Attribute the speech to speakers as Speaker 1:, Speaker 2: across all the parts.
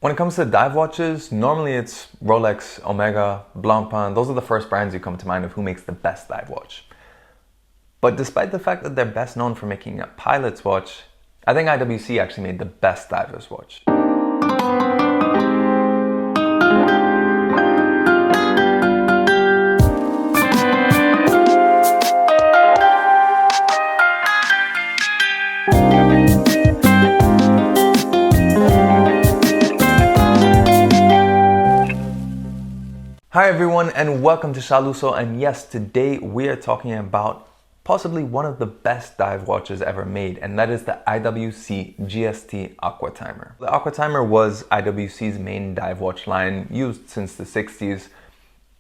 Speaker 1: When it comes to dive watches, normally it's Rolex, Omega, Blancpain. Those are the first brands you come to mind of who makes the best dive watch. But despite the fact that they're best known for making a pilot's watch, I think IWC actually made the best diver's watch. Hi everyone and welcome to Shaluso, and yes, today we are talking about possibly one of the best dive watches ever made, and that is the IWC GST Aquatimer. The Aquatimer was IWC's main dive watch line, used since the 60s,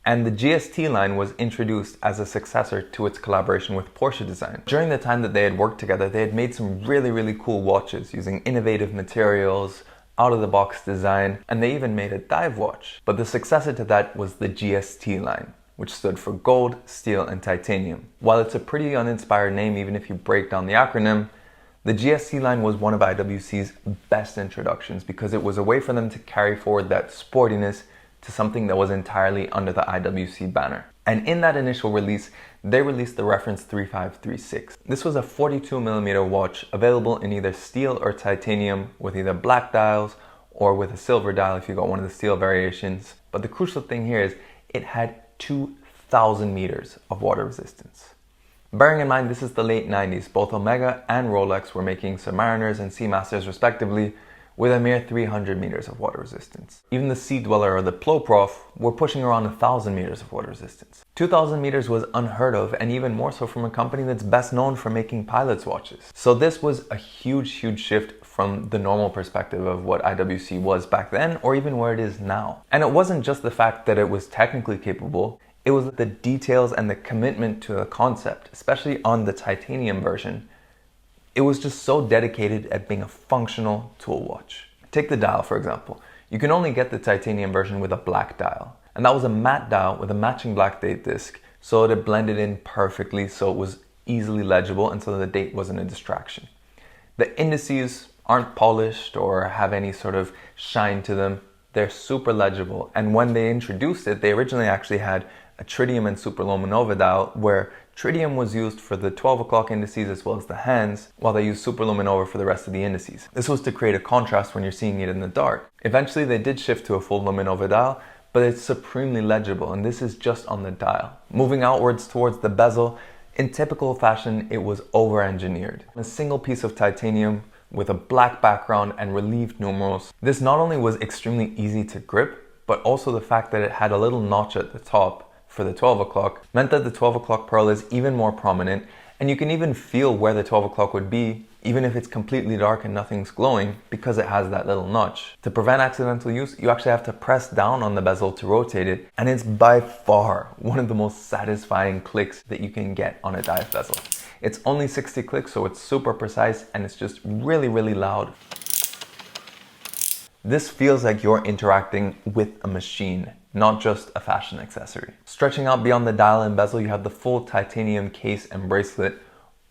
Speaker 1: and the GST line was introduced as a successor to its collaboration with Porsche Design. During the time that they had worked together, they had made some really cool watches using innovative materials, out-of-the-box design, and they even made a dive watch. But the successor to that was the GST line, which stood for gold, steel, and titanium. While it's a pretty uninspired name, even if you break down the acronym, the GST line was one of IWC's best introductions because it was a way for them to carry forward that sportiness to something that was entirely under the IWC banner. And in that initial release, they released the reference 3536. This was a 42mm watch available in either steel or titanium with either black dials or with a silver dial if you got one of the steel variations. But the crucial thing here is it had 2,000 meters of water resistance. Bearing in mind this is the late 90s, both Omega and Rolex were making Submariners and Seamasters respectively with a mere 300 meters of water resistance. Even the Sea Dweller or the Ploprof were pushing around 1,000 meters of water resistance. 2,000 meters was unheard of, and even more so from a company that's best known for making pilot's watches. So this was a huge shift from the normal perspective of what IWC was back then, or even where it is now. And it wasn't just the fact that it was technically capable, it was the details and the commitment to the concept, especially on the titanium version. It was just so dedicated at being a functional tool watch. Take the dial, for example. You can only get the titanium version with a black dial. And that was a matte dial with a matching black date disc, so it blended in perfectly, so it was easily legible and so the date wasn't a distraction. The indices aren't polished or have any sort of shine to them. They're super legible. And when they introduced it, they originally actually had a tritium and superluminova dial, where tritium was used for the 12 o'clock indices as well as the hands, while they used superluminova for the rest of the indices. This was to create a contrast when you're seeing it in the dark. Eventually they did shift to a full luminova dial, but it's supremely legible, and this is just on the dial. Moving outwards towards the bezel, in typical fashion it was over-engineered. A single piece of titanium with a black background and relieved numerals. This not only was extremely easy to grip, but also the fact that it had a little notch at the top for the 12 o'clock meant that the 12 o'clock pearl is even more prominent, and you can even feel where the 12 o'clock would be even if it's completely dark and nothing's glowing, because it has that little notch. To prevent accidental use, you actually have to press down on the bezel to rotate it, and it's by far one of the most satisfying clicks that you can get on a dive bezel. It's only 60 clicks, so it's super precise, and it's just really loud. This feels like you're interacting with a machine, not just a fashion accessory. Stretching out beyond the dial and bezel, you have the full titanium case and bracelet,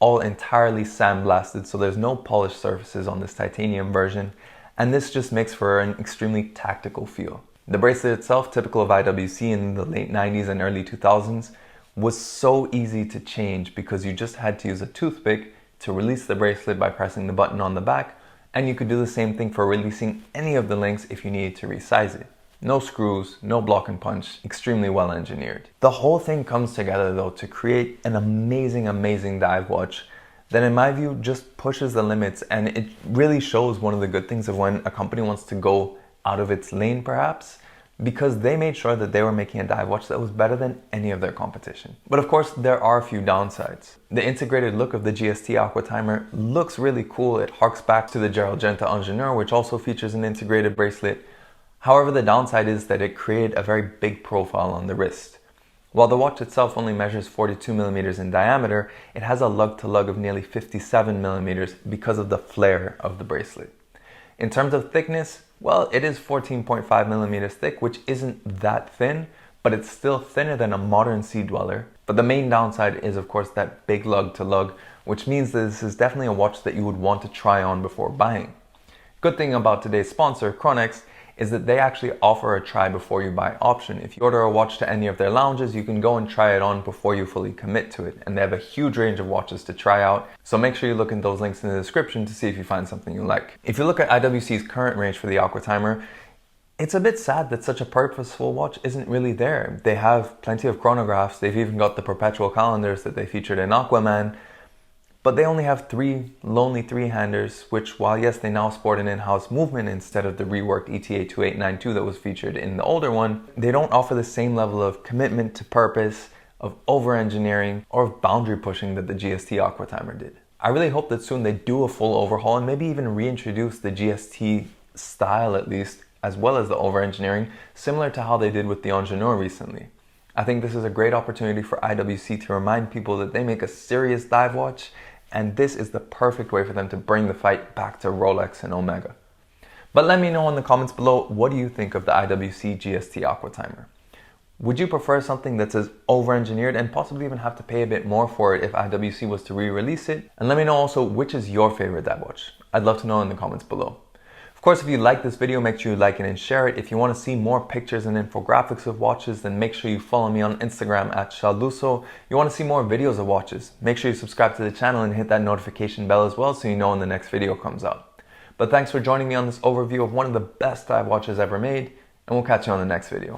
Speaker 1: all entirely sandblasted, so there's no polished surfaces on this titanium version, and this just makes for an extremely tactical feel. The bracelet itself, typical of IWC in the late 90s and early 2000s, was so easy to change because you just had to use a toothpick to release the bracelet by pressing the button on the back, and you could do the same thing for releasing any of the links if you needed to resize it. No screws, no block and punch, extremely well engineered. The whole thing comes together though to create an amazing dive watch that in my view just pushes the limits, and it really shows one of the good things of when a company wants to go out of its lane perhaps, because they made sure that they were making a dive watch that was better than any of their competition. But of course there are a few downsides. The integrated look of the GST Aquatimer looks really cool. It harks back to the Gerald Genta Ingenieur, which also features an integrated bracelet. However, the downside is that it created a very big profile on the wrist. While the watch itself only measures 42mm in diameter, it has a lug-to-lug of nearly 57mm because of the flare of the bracelet. In terms of thickness, well, it is 14.5mm thick, which isn't that thin, but it's still thinner than a modern Sea Dweller. But the main downside is, of course, that big lug-to-lug, which means that this is definitely a watch that you would want to try on before buying. Good thing about today's sponsor, Chronext, is that they actually offer a try before you buy option. If you order a watch to any of their lounges, you can go and try it on before you fully commit to it. And they have a huge range of watches to try out. So make sure you look in those links in the description to see if you find something you like. If you look at IWC's current range for the Aquatimer, it's a bit sad that such a purposeful watch isn't really there. They have plenty of chronographs. They've even got the perpetual calendars that they featured in Aquaman. But they only have three lonely three-handers, which while yes, they now sport an in-house movement instead of the reworked ETA 2892 that was featured in the older one, they don't offer the same level of commitment to purpose, of over-engineering, or of boundary pushing that the GST Aquatimer did. I really hope that soon they do a full overhaul and maybe even reintroduce the GST style at least, as well as the over-engineering, similar to how they did with the Ingenieur recently. I think this is a great opportunity for IWC to remind people that they make a serious dive watch, and this is the perfect way for them to bring the fight back to Rolex and Omega. But let me know in the comments below, what do you think of the IWC GST Aquatimer? Would you prefer something that's as over-engineered and possibly even have to pay a bit more for it if IWC was to re-release it? And let me know also, which is your favorite dive watch? I'd love to know in the comments below. Of course, if you like this video, make sure you like it and share it. If you want to see more pictures and infographics of watches, then make sure you follow me on Instagram at Shaluso. You want to see more videos of watches, make sure you subscribe to the channel and hit that notification bell as well so you know when the next video comes out. But thanks for joining me on this overview of one of the best dive watches ever made, and we'll catch you on the next video.